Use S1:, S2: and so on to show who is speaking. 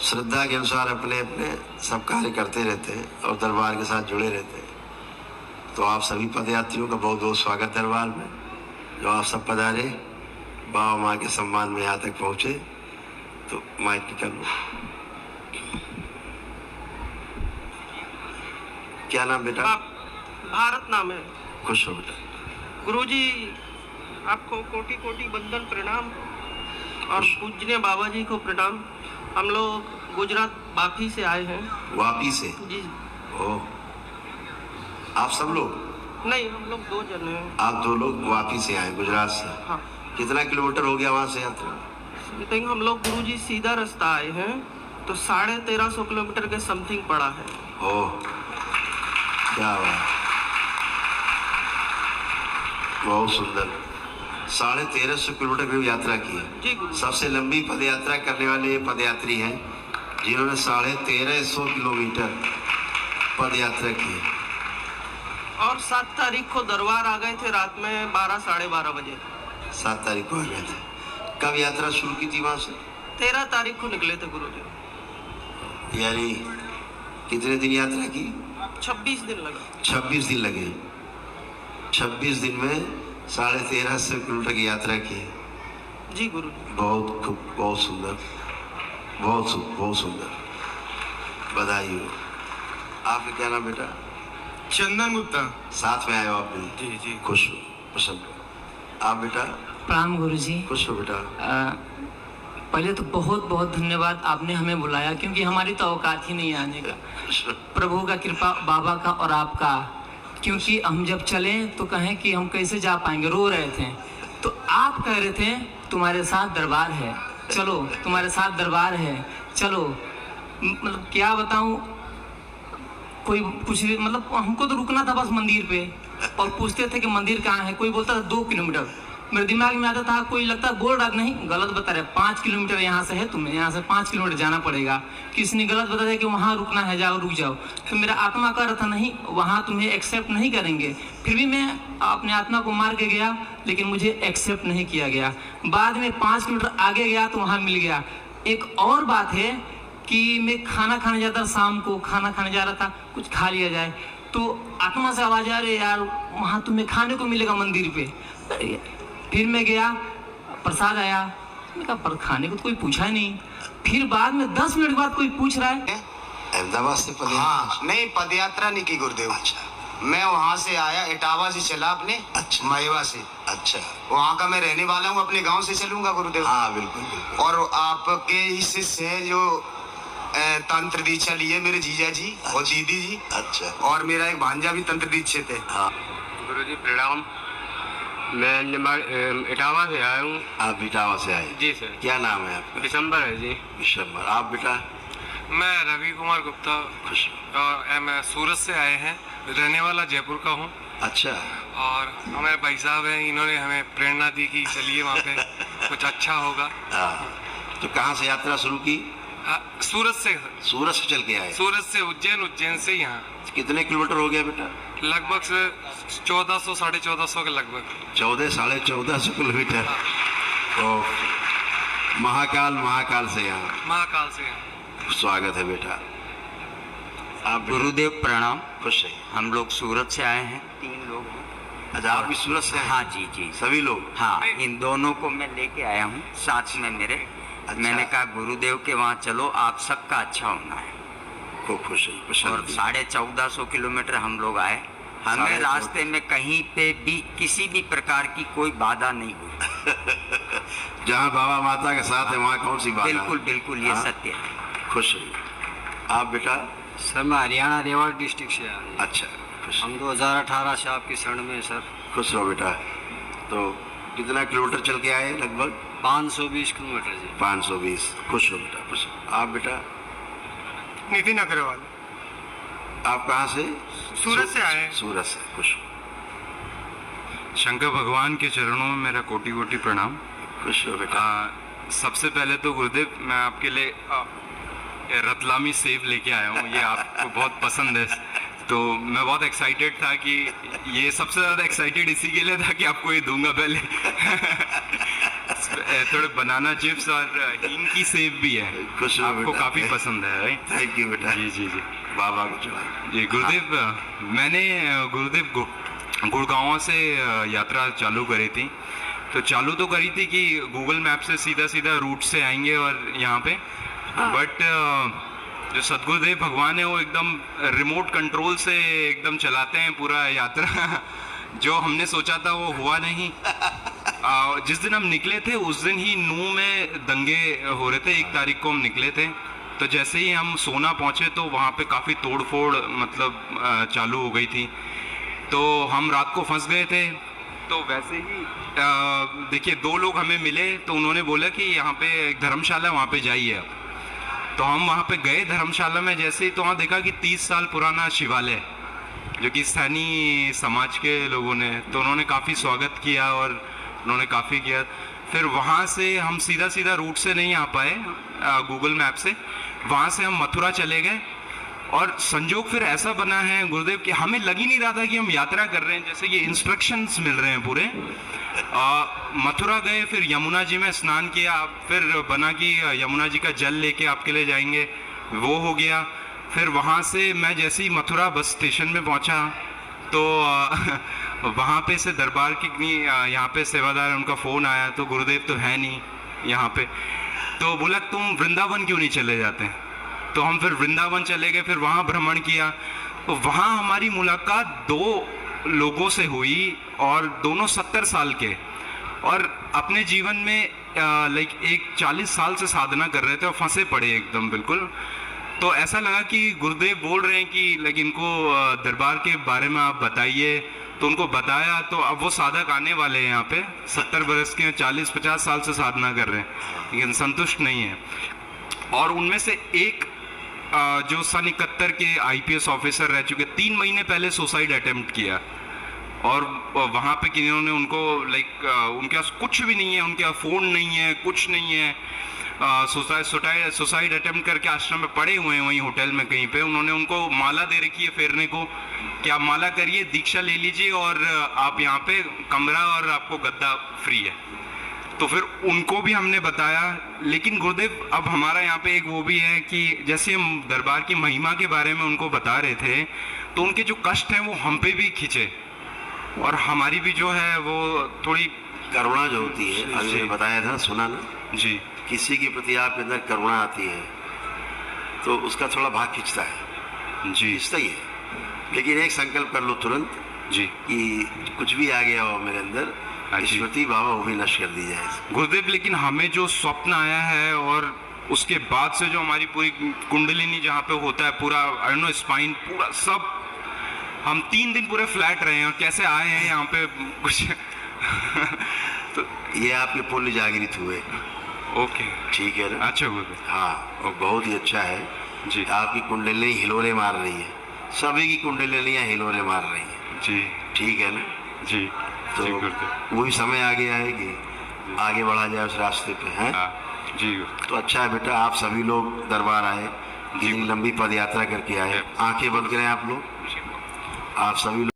S1: श्रद्धा के अनुसार अपने अपने सब कार्य करते रहते हैं और दरबार के साथ जुड़े रहते हैं। तो आप सभी पदयात्रियों का बहुत बहुत स्वागत दरबार में। जो आप सब पधारे, बाबा माँ के सम्मान में यहाँ तक पहुँचे। तो माइक निकाल लो। क्या नाम बेटा?
S2: भारत नाम है।
S1: खुश हो बेटा।
S2: गुरुजी आपको कोटि कोटि वंदन प्रणाम और पूजनीय बाबा जी को प्रणाम। हम लोग गुजरात वापी से आए हैं।
S1: वापी से?
S2: जी।
S1: ओ, आप सब लोग?
S2: नहीं, हम लोग 2 जन हैं।
S1: आप 2 लोग वापी से आए गुजरात से?
S2: हाँ।
S1: कितना किलोमीटर हो गया वहाँ से यात्रा?
S2: हम लोग गुरुजी सीधा रास्ता आए हैं तो 1350 किलोमीटर के समथिंग पड़ा है।
S1: ओह, क्या बात, बहुत सुंदर। 1350 किलोमीटर की यात्रा की है
S2: जी गुरु।
S1: सबसे लंबी पद यात्रा करने वाले ये पदयात्री हैं जिन्होंने 1350 किलोमीटर पद यात्रा की है।
S2: और 7 तारीख को दरबार आ गए थे रात में 12 साढ़े 12 बजे।
S1: 7 तारीख को आ गए थे। कब यात्रा शुरू की थी वहां से?
S2: 13 तारीख को निकले थे गुरुजी।
S1: यानी कितने दिन यात्रा की?
S2: 26 दिन लगे।
S1: 26 दिन लगे। 26 दिन में 1350 किलोमीटर की यात्रा की है।
S2: जी गुरुजी।
S1: बहुत सुंदर, बहुत सुंदर, बधाई हो। आपका क्या नाम बेटा?
S3: चंदन गुप्ता।
S1: साथ में आए हो आप भी?
S3: जी जी।
S1: खुश हो, प्रसन्न हो। आप बेटा?
S4: प्रणाम गुरुजी।
S1: खुश हो बेटा।
S4: पहले तो बहुत बहुत धन्यवाद, आपने हमें बुलाया, क्योंकि हमारी तो औकात ही नहीं आने का। प्रभु का कृपा, बाबा का और आपका, क्योंकि हम जब चले तो कहें कि हम कैसे जा पाएंगे, रो रहे थे। तो आप कह रहे थे तुम्हारे साथ दरबार है, चलो तुम्हारे साथ दरबार है, चलो। मतलब क्या बताऊं, कोई कुछ मतलब हमको तो रुकना था बस मंदिर पे, और पूछते थे कि मंदिर कहाँ है। कोई बोलता था 2 किलोमीटर, मेरे दिमाग में आता था, कोई लगता बोल रहा नहीं, गलत बता रहे, 5 किलोमीटर यहाँ से है, तुम्हें यहाँ से 5 किलोमीटर जाना पड़ेगा। किसी ने गलत बता दिया कि वहाँ रुकना है, जाओ रुक जाओ। तो मेरा आत्मा कह रहा था नहीं, वहाँ तुम्हें एक्सेप्ट नहीं करेंगे। फिर भी मैं अपने आत्मा को मार के गया, लेकिन मुझे एक्सेप्ट नहीं किया गया। बाद में 5 किलोमीटर आगे गया तो वहाँ मिल गया। एक और बात है कि मैं खाना खाने जाता था, शाम को खाना खाने जा रहा था, कुछ खा लिया जाए, तो आत्मा से आवाज आ रही, यार वहाँ तुम्हें खाने को मिलेगा मंदिर पे। फिर मैं गया, प्रसाद आया, मैंने कहा पर खाने को तो कोई पूछा ही नहीं। फिर बाद में 10 मिनट बाद कोई पूछ रहा है
S1: अहमदाबाद से पदयात्रा?
S3: हाँ, नहीं पदयात्रा नहीं की गुरुदेव।
S1: अच्छा।
S3: मैं वहाँ से आया, इटावा से चला अपने।
S1: अच्छा।
S3: महेवा से।
S1: अच्छा।
S3: वहाँ का मैं रहने वाला हूँ, अपने गांव से चलूंगा गुरुदेव।
S1: हाँ बिल्कुल बिल्कुल।
S3: और आपके ही शिष्य है जो तंत्र दीक्षा लिए, मेरे जीजा जी और दीदी जी।
S1: अच्छा।
S3: और मेरा एक भांजा भी तंत्र दीक्षित है।
S1: हाँ।
S5: गुरुजी प्रणाम। मैं इटावा से आया हूँ।
S1: आप इटावा से आए?
S5: जी सर।
S1: क्या नाम है आपका?
S5: दिसंबर है जी।
S1: दिसंबर। आप बेटा?
S6: मैं रवि कुमार गुप्ता,
S1: खुश।
S6: और मैं सूरत से आए हैं, रहने वाला जयपुर का हूँ।
S1: अच्छा।
S6: और हमारे भाई साहब हैं, इन्होंने हमें प्रेरणा दी कि चलिए वहाँ पे कुछ अच्छा होगा।
S1: हाँ, तो कहाँ से यात्रा शुरू की?
S6: सूरत से।
S1: सूरत से चल के आए?
S6: सूरत से उज्जैन, उज्जैन से यहाँ।
S1: कितने किलोमीटर हो गया बेटा?
S6: लगभग से 1400 साढ़े 1400 के लगभग।
S1: 14 साढ़े 1400 किलोमीटर। तो महाकाल से यहाँ?
S6: महाकाल से यहाँ।
S1: स्वागत है बेटा। आप
S7: गुरुदेव प्रणाम।
S1: खुश है।
S7: हम लोग सूरत से आए हैं, 3 लोग हैं।
S1: अच्छा, आप भी सूरत से?
S7: हाँ जी जी,
S1: सभी लोग?
S7: हाँ, इन दोनों को मैं लेके आया हूँ साथ में मेरे।
S1: अच्छा।
S7: मैंने कहा गुरुदेव के वहाँ चलो, आप सबका अच्छा होना है।
S1: खूब खुश है।
S7: और 1450 किलोमीटर हम लोग आए। हमें रास्ते में कहीं पे भी किसी भी प्रकार की कोई बाधा नहीं हुई।
S1: जहाँ बाबा माता के साथ है वहाँ कौन सी बात?
S7: बिल्कुल बिल्कुल, ये सत्य है।
S1: खुश है। आप बेटा?
S8: सर मैं हरियाणा रेवाड़ डिस्ट्रिक्ट से आया हूँ।
S1: अच्छा, खुश।
S8: हम 2018 से आपकी शरण में सर।
S1: खुश रहो बेटा। तो कितना किलोमीटर चल के आए लगभग?
S8: 520 किलोमीटर जी।
S1: 520। खुश हो बेटा, खुश। आप बेटा?
S6: नितिन अग्रवाल।
S1: आप कहाँ से?
S6: सूरत से आए हैं।
S1: सूरत से। खुश हो।
S5: शंकर भगवान के चरणों में मेरा कोटि कोटि प्रणाम।
S1: खुश हो बेटा।
S5: सबसे पहले तो गुरुदेव मैं आपके लिए रतलामी सेब लेके आया हूँ, ये आपको बहुत पसंद है। तो मैं बहुत एक्साइटेड था कि ये सबसे ज़्यादा एक्साइटेड इसी के लिए था कि आपको ये दूंगा पहले। थोड़े बनाना चिप्स और हींग की सेव भी है,
S1: खुश रहो
S5: आपको
S1: बेटा।
S5: काफी पसंद है, राइट?
S1: थैंक यू बेटा।
S5: जी जी जी
S1: बाबा को चला।
S5: जी गुरुदेव, मैंने गुरुदेव गुड़गांव से यात्रा चालू करी थी। तो चालू तो करी थी कि गूगल मैप से सीधा सीधा रूट से आएंगे और यहाँ पे, बट जो सदगुरुदेव भगवान है वो एकदम रिमोट कंट्रोल से एकदम चलाते हैं पूरा यात्रा। जो हमने सोचा था वो हुआ नहीं। जिस दिन हम निकले थे उस दिन ही नूह में दंगे हो रहे थे, 1 तारीख को हम निकले थे। तो जैसे ही हम सोना पहुंचे तो वहाँ पे काफ़ी तोड़फोड़ मतलब चालू हो गई थी। तो हम रात को फंस गए थे। तो वैसे ही देखिए 2 लोग हमें मिले, तो उन्होंने बोला कि यहाँ पे एक धर्मशाला, वहाँ पे जाइए आप। तो हम वहाँ पे गए धर्मशाला में। जैसे ही तो वहाँ देखा कि 30 साल पुराना शिवालय, जो कि स्थानीय समाज के लोगों ने, तो उन्होंने काफ़ी स्वागत किया और उन्होंने काफ़ी किया। फिर वहाँ से हम सीधा सीधा रूट से नहीं आ पाए गूगल मैप से, वहाँ से हम मथुरा चले गए। और संजोग फिर ऐसा बना है गुरुदेव कि हमें लग ही नहीं रहा था कि हम यात्रा कर रहे हैं, जैसे ये इंस्ट्रक्शंस मिल रहे हैं पूरे। मथुरा गए, फिर यमुना जी में स्नान किया, फिर बना कि यमुना जी का जल लेके आपके लिए जाएंगे, वो हो गया। फिर वहाँ से मैं जैसे ही मथुरा बस स्टेशन में पहुँचा तो वहाँ पे से दरबार की यहाँ पे सेवादार है, उनका फ़ोन आया। तो गुरुदेव तो है नहीं यहाँ पे, तो बोला तुम वृंदावन क्यों नहीं चले जाते? तो हम फिर वृंदावन चले गए, फिर वहाँ भ्रमण किया। तो वहाँ हमारी मुलाकात 2 लोगों से हुई और दोनों 70 साल के, और अपने जीवन में लाइक 40 साल से साधना कर रहे थे और फंसे पड़े एकदम बिल्कुल। तो ऐसा लगा कि गुरुदेव बोल रहे हैं कि लाइक इनको दरबार के बारे में आप बताइए। तो उनको बताया, तो अब वो साधक आने वाले हैं यहाँ पे, 70 बरस के, 40-50 साल से साधना कर रहे हैं लेकिन संतुष्ट नहीं है। और उनमें से एक जो सन 71 के IPS ऑफिसर रह चुके, 3 महीने पहले सुसाइड अटेम्प्ट किया। और वहाँ पे किन्होंने उनको लाइक उनके पास कुछ भी नहीं है, उनके पास फ़ोन नहीं है, कुछ नहीं है। सुसाइड अटेम्प्ट करके आश्रम में पड़े हुए हैं, वहीं होटल में कहीं पे। उन्होंने उनको माला दे रखी है फेरने को कि आप माला करिए, दीक्षा ले लीजिए और आप यहाँ पे कमरा और आपको गद्दा फ्री है। तो फिर उनको भी हमने बताया। लेकिन गुरुदेव अब हमारा यहाँ पे एक वो भी है कि जैसे हम दरबार की महिमा के बारे में उनको बता रहे थे, तो उनके जो कष्ट हैं वो हम पे भी खींचे, और हमारी भी जो है वो थोड़ी
S1: करुणा जो होती है, अभी मैंने बताया था, सुना ना
S5: जी,
S1: किसी के प्रति आपके अंदर करुणा आती है तो उसका थोड़ा भाग खींचता है
S5: जी,
S1: सही है। लेकिन एक संकल्प कर लो तुरंत
S5: जी
S1: कि कुछ भी आ गया हो मेरे अंदर, स्मृति बाबा वो भी नष्ट कर दी जाए
S5: गुरुदेव। लेकिन हमें जो स्वप्न आया है और उसके बाद से जो हमारी पूरी कुंडलिनी जहाँ पे होता है पूरा आई नो स्पाइन पूरा सब, हम 3 दिन पूरे फ्लैट रहे हैं और कैसे आए हैं यहाँ पे कुछ
S1: तो ये आपके पुण्य जागृत हुए।
S5: ओके,
S1: ठीक है ना?
S5: अच्छा गुरुदेव,
S1: हाँ, और बहुत ही अच्छा है
S5: जी।
S1: आपकी कुंडलिनी हिलोरे मार रही है, सभी की कुंडलिनियाँ हिलोरे मार रही हैं
S5: जी,
S1: ठीक है ना?
S5: जी,
S1: तो
S5: जी गुरुदेव,
S1: वही समय आ गया है कि आगे बढ़ा जाए उस रास्ते पे, हैं?
S5: हाँ जी गुरुदेव।
S1: तो अच्छा है बेटा, आप सभी लोग दरबार आए, इतनी लंबी पद यात्रा करके आए, आंखें बंद करें आप लोग, आप सभी लोग